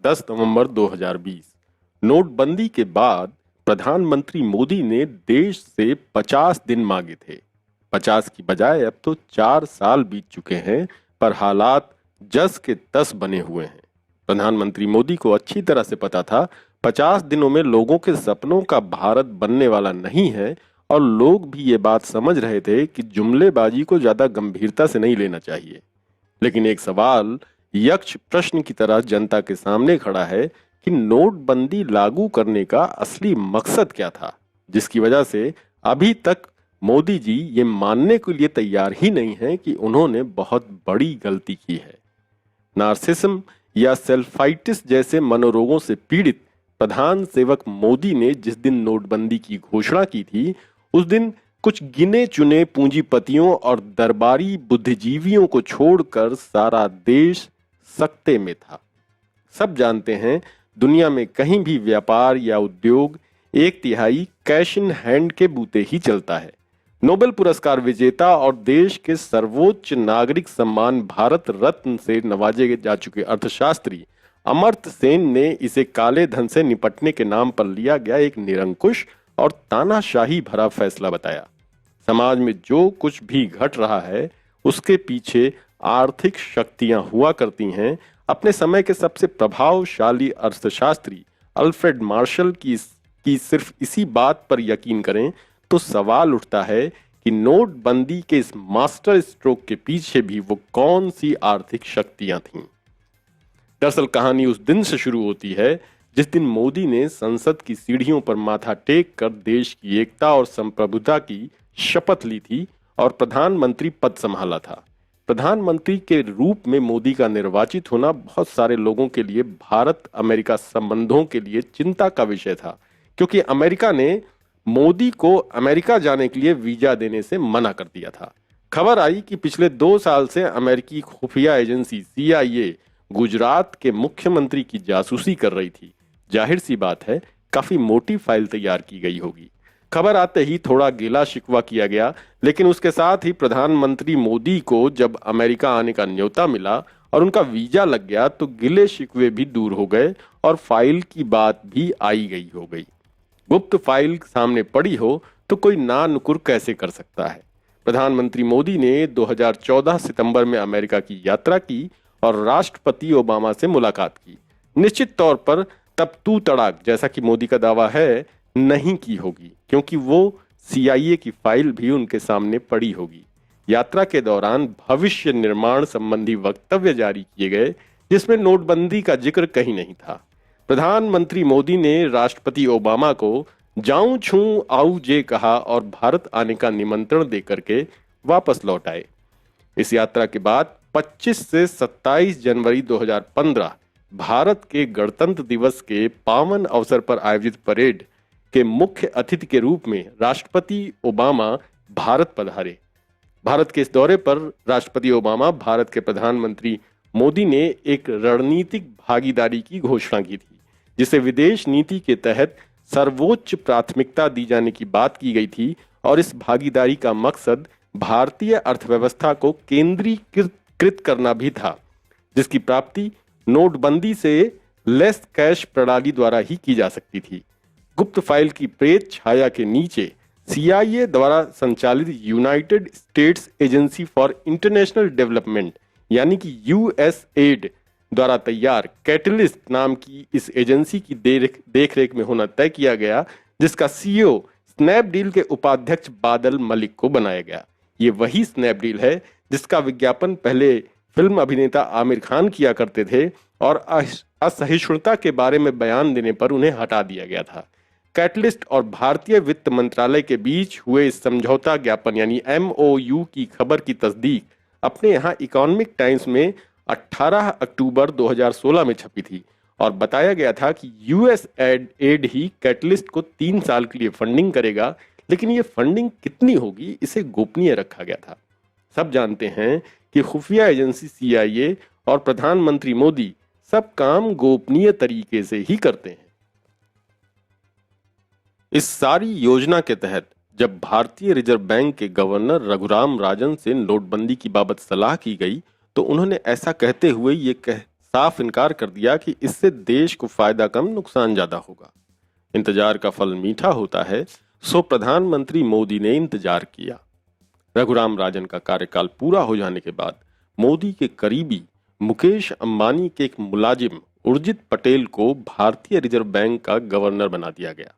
10 नवंबर 2020। नोटबंदी के बाद प्रधानमंत्री मोदी ने देश से 50 दिन मांगे थे। 50 की बजाय अब तो 4 साल बीत चुके हैं, पर हालात जस के तस बने हुए हैं। प्रधानमंत्री मोदी को अच्छी तरह से पता था 50 दिनों में लोगों के सपनों का भारत बनने वाला नहीं है, और लोग भी ये बात समझ रहे थे कि जुमलेबाजी को ज्यादा गंभीरता से नहीं लेना चाहिए। लेकिन एक सवाल यक्ष प्रश्न की तरह जनता के सामने खड़ा है कि नोटबंदी लागू करने का असली मकसद क्या था, जिसकी वजह से अभी तक मोदी जी ये मानने के लिए तैयार ही नहीं हैं कि उन्होंने बहुत बड़ी गलती की है। नार्सिसम या सेल्फाइटिस जैसे मनोरोगों से पीड़ित प्रधान सेवक मोदी ने जिस दिन नोटबंदी की घोषणा की थी, उस दिन कुछ गिने चुने पूंजीपतियों और दरबारी बुद्धिजीवियों को छोड़कर सारा देश सकते में था। सब जानते हैं, दुनिया में कहीं भी व्यापार या उद्योग 1/3 कैश इन हैंड के बूते ही चलता है। नोबेल पुरस्कार विजेता और देश के सर्वोच्च नागरिक सम्मान भारत रत्न से नवाजे जा चुके अर्थशास्त्री अमर्त्य सेन ने इसे काले धन से निपटने के नाम पर लिया गया एक निरंकुश और तानाशाही भरा फैसला बताया। समाज में जो कुछ भी घट रहा है, उसके पीछे आर्थिक शक्तियां हुआ करती हैं। अपने समय के सबसे प्रभावशाली अर्थशास्त्री अल्फ्रेड मार्शल की सिर्फ इसी बात पर यकीन करें तो सवाल उठता है कि नोटबंदी के इस मास्टर स्ट्रोक के पीछे भी वो कौन सी आर्थिक शक्तियां थीं। दरअसल कहानी उस दिन से शुरू होती है जिस दिन मोदी ने संसद की सीढ़ियों पर माथा टेक कर देश की एकता और संप्रभुता की शपथ ली थी और प्रधानमंत्री पद संभाला था। प्रधानमंत्री के रूप में मोदी का निर्वाचित होना बहुत सारे लोगों के लिए भारत अमेरिका संबंधों के लिए चिंता का विषय था, क्योंकि अमेरिका ने मोदी को अमेरिका जाने के लिए वीजा देने से मना कर दिया था। खबर आई कि पिछले 2 साल से अमेरिकी खुफिया एजेंसी CIA गुजरात के मुख्यमंत्री की जासूसी कर रही थी। जाहिर सी बात है, काफी मोटी फाइल तैयार की गई होगी। खबर आते ही थोड़ा गिला शिकवा किया गया, लेकिन उसके साथ ही प्रधानमंत्री मोदी को जब अमेरिका आने का न्योता मिला और उनका वीजा लग गया तो गिले शिकवे भी दूर हो गए और फाइल की बात भी आई गई हो गई। गुप्त फाइल सामने पड़ी हो तो कोई ना नुकुर कैसे कर सकता है। प्रधानमंत्री मोदी ने 2014 सितंबर में अमेरिका की यात्रा की और राष्ट्रपति ओबामा से मुलाकात की। निश्चित तौर पर तब तू तड़ाक, जैसा कि मोदी का दावा है, नहीं की होगी, क्योंकि वो CIA की फाइल भी उनके सामने पड़ी होगी। यात्रा के दौरान भविष्य निर्माण संबंधी वक्तव्य जारी किए गए, जिसमें नोटबंदी का जिक्र कहीं नहीं था। प्रधानमंत्री मोदी ने राष्ट्रपति ओबामा को जाऊं छूं आऊ जे कहा और भारत आने का निमंत्रण देकर के वापस लौट आए। इस यात्रा के बाद 25 से 27 जनवरी 2015 भारत के गणतंत्र दिवस के पावन अवसर पर आयोजित परेड के मुख्य अतिथि के रूप में राष्ट्रपति ओबामा भारत पधारे। भारत के इस दौरे पर राष्ट्रपति ओबामा भारत के प्रधानमंत्री मोदी ने एक रणनीतिक भागीदारी की घोषणा की थी, जिसे विदेश नीति के तहत सर्वोच्च प्राथमिकता दी जाने की बात की गई थी, और इस भागीदारी का मकसद भारतीय अर्थव्यवस्था को केंद्रीकृत करना भी था, जिसकी प्राप्ति नोटबंदी से लेस कैश प्रणाली द्वारा ही की जा सकती थी। गुप्त फाइल की प्रेत छाया के नीचे CIA द्वारा संचालित United States agency for international development यानी कि USAID द्वारा तैयार कैटलिस्ट नाम की इस एजेंसी की देखरेख में होना तय किया गया, जिसका CEO स्नैपडील के उपाध्यक्ष बादल मलिक को बनाया गया। ये वही स्नैपडील है जिसका विज्ञापन पहले फिल्म अभिनेता आमिर खान किया करते थे और असहिष्णुता के बारे में बयान देने पर उन्हें हटा दिया गया था। कैटलिस्ट और भारतीय वित्त मंत्रालय के बीच हुए इस समझौता ज्ञापन यानी MOU की खबर की तस्दीक अपने यहाँ इकोनॉमिक टाइम्स में 18 अक्टूबर 2016 में छपी थी और बताया गया था कि USAID ही कैटलिस्ट को 3 साल के लिए फंडिंग करेगा, लेकिन ये फंडिंग कितनी होगी इसे गोपनीय रखा गया था। सब जानते हैं कि खुफिया एजेंसी CIA और प्रधानमंत्री मोदी सब काम गोपनीय तरीके से ही करते हैं। इस सारी योजना के तहत जब भारतीय रिजर्व बैंक के गवर्नर रघुराम राजन से नोटबंदी की बाबत सलाह की गई तो उन्होंने ऐसा कहते हुए ये साफ इनकार कर दिया कि इससे देश को फायदा कम नुकसान ज्यादा होगा। इंतजार का फल मीठा होता है, सो प्रधानमंत्री मोदी ने इंतजार किया। रघुराम राजन का कार्यकाल पूरा हो जाने के बाद मोदी के करीबी मुकेश अंबानी के एक मुलाजिम उर्जित पटेल को भारतीय रिजर्व बैंक का गवर्नर बना दिया गया।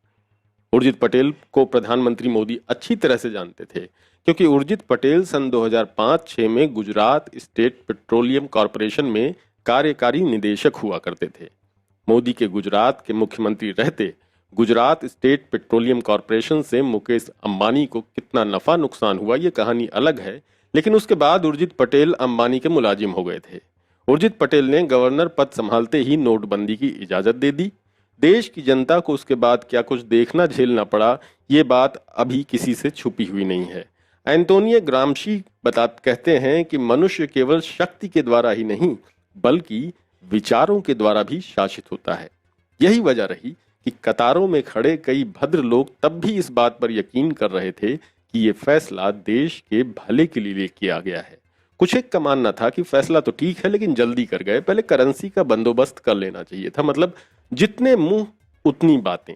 उर्जित पटेल को प्रधानमंत्री मोदी अच्छी तरह से जानते थे, क्योंकि उर्जित पटेल सन 2005-6 में गुजरात स्टेट पेट्रोलियम कॉरपोरेशन में कार्यकारी निदेशक हुआ करते थे। मोदी के गुजरात के मुख्यमंत्री रहते गुजरात स्टेट पेट्रोलियम कॉरपोरेशन से मुकेश अंबानी को कितना नफा नुकसान हुआ ये कहानी अलग है, लेकिन उसके बाद उर्जित पटेल अंबानी के मुलाजिम हो गए थे। उर्जित पटेल ने गवर्नर पद संभालते ही नोटबंदी की इजाजत दे दी। देश की जनता को उसके बाद क्या कुछ देखना झेलना पड़ा, ये बात अभी किसी से छुपी हुई नहीं है। एंटोनियो ग्राम्शी कहते हैं कि मनुष्य केवल शक्ति के द्वारा ही नहीं बल्कि विचारों के द्वारा भी शासित होता है। यही वजह रही कि कतारों में खड़े कई भद्र लोग तब भी इस बात पर यकीन कर रहे थे कि ये फैसला देश के भले के लिए किया गया है। कुछ एक का मानना था कि फैसला तो ठीक है लेकिन जल्दी कर गए, पहले करेंसी का बंदोबस्त कर लेना चाहिए था, मतलब जितने मुंह उतनी बातें।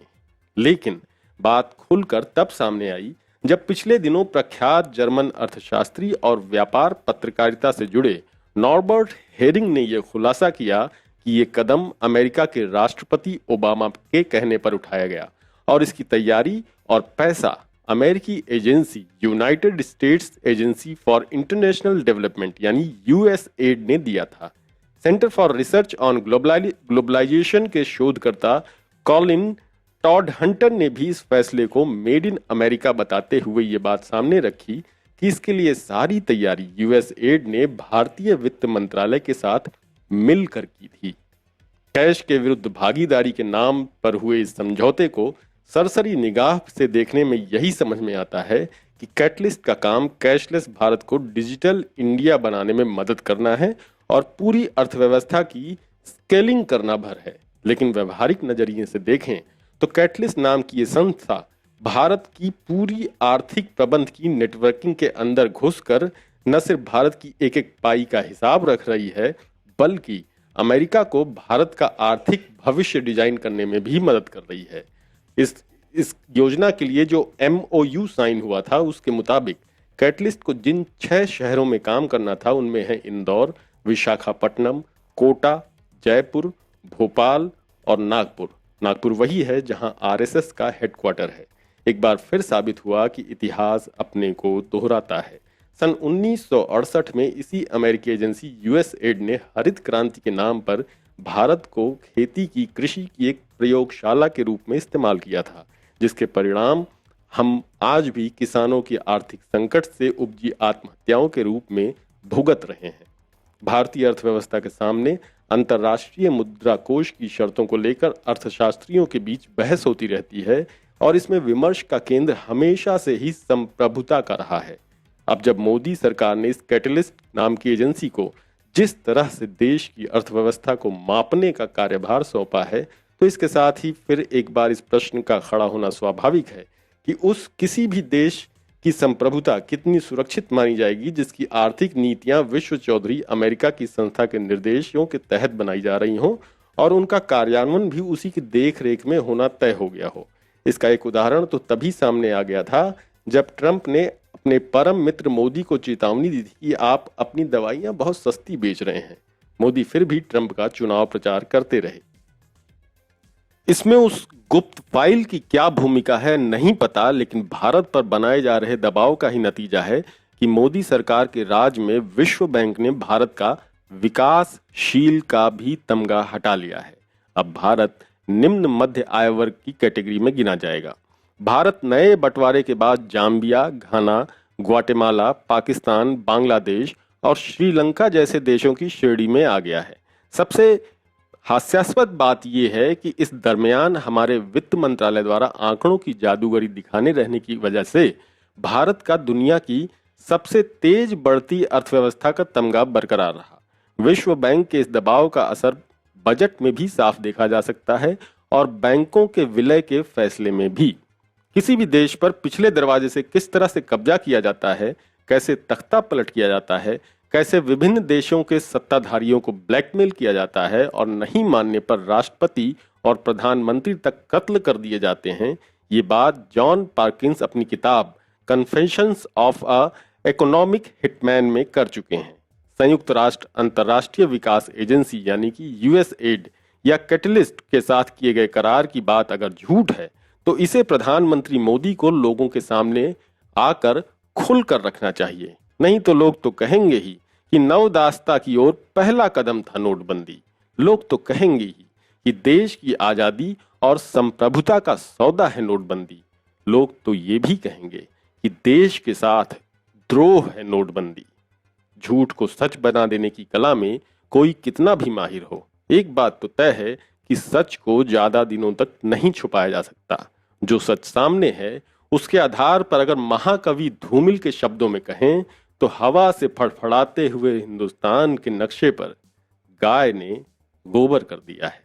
लेकिन बात खुलकर तब सामने आई जब पिछले दिनों प्रख्यात जर्मन अर्थशास्त्री और व्यापार पत्रकारिता से जुड़े नॉर्बर्ट हेरिंग ने यह खुलासा किया कि ये कदम अमेरिका के राष्ट्रपति ओबामा के कहने पर उठाया गया और इसकी तैयारी और पैसा अमेरिकी agency United States agency for international development यानी यूएसएड ने दिया था। Centre for research on globalisation के शोधकर्ता कॉलिन टॉड हंटर ने भी इस फैसले को मेड इन अमेरिका बताते हुए ये बात सामने रखी कि इसके लिए सारी तैयारी यूएसएड ने भारतीय वित्त मंत्रालय के साथ मिलकर की थी। कैश के विरुद्ध भागीदारी के नाम पर हुए इस समझौते को सरसरी निगाह से देखने में यही समझ में आता है कि कैटलिस्ट का काम कैशलेस भारत को डिजिटल इंडिया बनाने में मदद करना है और पूरी अर्थव्यवस्था की स्केलिंग करना भर है। लेकिन व्यवहारिक नजरिए से देखें तो कैटलिस्ट नाम की ये संस्था भारत की पूरी आर्थिक प्रबंध की नेटवर्किंग के अंदर घुसकर न सिर्फ भारत की एक एक पाई का हिसाब रख रही है बल्कि अमेरिका को भारत का आर्थिक भविष्य डिजाइन करने में भी मदद कर रही है। इस योजना के लिए जो MOU साइन हुआ था उसके मुताबिक कैटलिस्ट को जिन 6 शहरों में काम करना था उनमें है इंदौर, विशाखापट्टनम, कोटा, जयपुर, भोपाल और नागपुर। नागपुर वही है जहां RSS का हेडक्वार्टर है। एक बार फिर साबित हुआ कि इतिहास अपने को दोहराता है। सन 1968 में इसी अमेरिकी एजेंसी यूएसएड ने हरित क्रांति के नाम पर भारत को खेती की कृषि की एक प्रयोगशाला के रूप में इस्तेमाल किया था, जिसके परिणाम हम आज भी किसानों की आर्थिक संकट से उपजी आत्महत्याओं के रूप में भुगत रहे हैं। भारतीय अर्थव्यवस्था के सामने अंतर्राष्ट्रीय मुद्रा कोष की शर्तों को लेकर अर्थशास्त्रियों के बीच बहस होती रहती है और इसमें विमर्श का केंद्र हमेशा से ही संप्रभुता का रहा है। अब जब मोदी सरकार ने इस कैटलिस्ट नाम की एजेंसी को जिस तरह से देश की अर्थव्यवस्था को मापने का कार्यभार सौंपा है तो इसके साथ ही फिर एक बार इस प्रश्न का खड़ा होना स्वाभाविक है कि उस किसी भी देश की संप्रभुता कितनी सुरक्षित मानी जाएगी जिसकी आर्थिक नीतियां विश्व चौधरी अमेरिका की संस्था के निर्देशों के तहत बनाई जा रही हों और उनका कार्यान्वयन भी उसी की देख रेख में होना तय हो गया हो। इसका एक उदाहरण तो तभी सामने आ गया था जब ट्रंप ने अपने परम मित्र मोदी को चेतावनी दी थी कि आप अपनी दवाइयां बहुत सस्ती बेच रहे हैं। मोदी फिर भी ट्रंप का चुनाव प्रचार करते रहे। इसमें उस गुप्त फाइल की क्या भूमिका है नहीं पता, लेकिन भारत पर बनाए जा रहे दबाव का ही नतीजा है कि मोदी सरकार के राज में विश्व बैंक ने भारत का विकासशील का भी तमगा हटा लिया है। अब भारत निम्न मध्य आय वर्ग की कैटेगरी में गिना जाएगा। भारत नए बंटवारे के बाद जाम्बिया, घाना, ग्वाटेमाला, पाकिस्तान, बांग्लादेश और श्रीलंका जैसे देशों की श्रेणी में आ गया है। सबसे हास्यास्पद बात यह है कि इस दरमियान हमारे वित्त मंत्रालय द्वारा आंकड़ों की जादूगरी दिखाने रहने की वजह से भारत का दुनिया की सबसे तेज बढ़ती अर्थव्यवस्था का तमगा बरकरार रहा। विश्व बैंक के इस दबाव का असर बजट में भी साफ देखा जा सकता है और बैंकों के विलय के फैसले में भी। किसी भी देश पर पिछले दरवाजे से किस तरह से कब्जा किया जाता है, कैसे तख्ता पलट किया जाता है, कैसे विभिन्न देशों के सत्ताधारियों को ब्लैकमेल किया जाता है और नहीं मानने पर राष्ट्रपति और प्रधानमंत्री तक कत्ल कर दिए जाते हैं, ये बात जॉन पार्किंस अपनी किताब confessions of a economic hitman में कर चुके हैं। संयुक्त राष्ट्र अंतर्राष्ट्रीय विकास एजेंसी यानी कि यूएसएड या कैटलिस्ट के साथ किए गए करार की बात अगर झूठ है तो इसे प्रधानमंत्री मोदी को लोगों के सामने आकर खुल कर रखना चाहिए। नहीं तो लोग तो कहेंगे ही कि नवदास्ता की ओर पहला कदम था नोटबंदी। लोग तो कहेंगे ही कि देश की आजादी और संप्रभुता का सौदा है नोटबंदी। लोग तो ये भी कहेंगे कि देश के साथ द्रोह है नोटबंदी। झूठ को सच बना देने की कला में कोई कितना भी माहिर हो, एक बात तो तय है कि सच को ज्यादा दिनों तक नहीं छुपाया जा सकता। जो सच सामने है उसके आधार पर अगर महाकवि धूमिल के शब्दों में कहें तो हवा से फड़फड़ाते हुए हिंदुस्तान के नक्शे पर गाय ने गोबर कर दिया है।